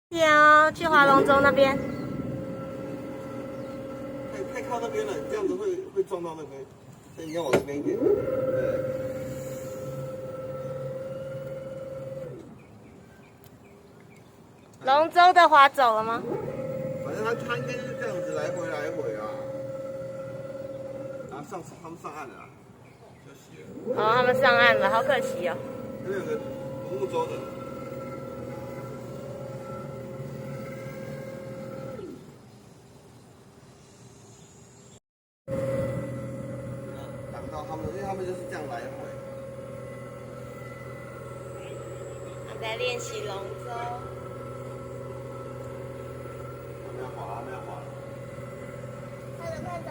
点哦，去划龙舟那边。太靠那边了，这样子会撞到那边。所以你要往这边一点。对。龙舟的划走了吗？反正他应该就是这样子来回啊。然后他们上岸了啊，休息了。哦，他们上岸了，好可惜哦。那边有个独木舟的。挡到他们，因为他们就是这样来回。我在练习龙舟。没有滑，没有滑。看着看着。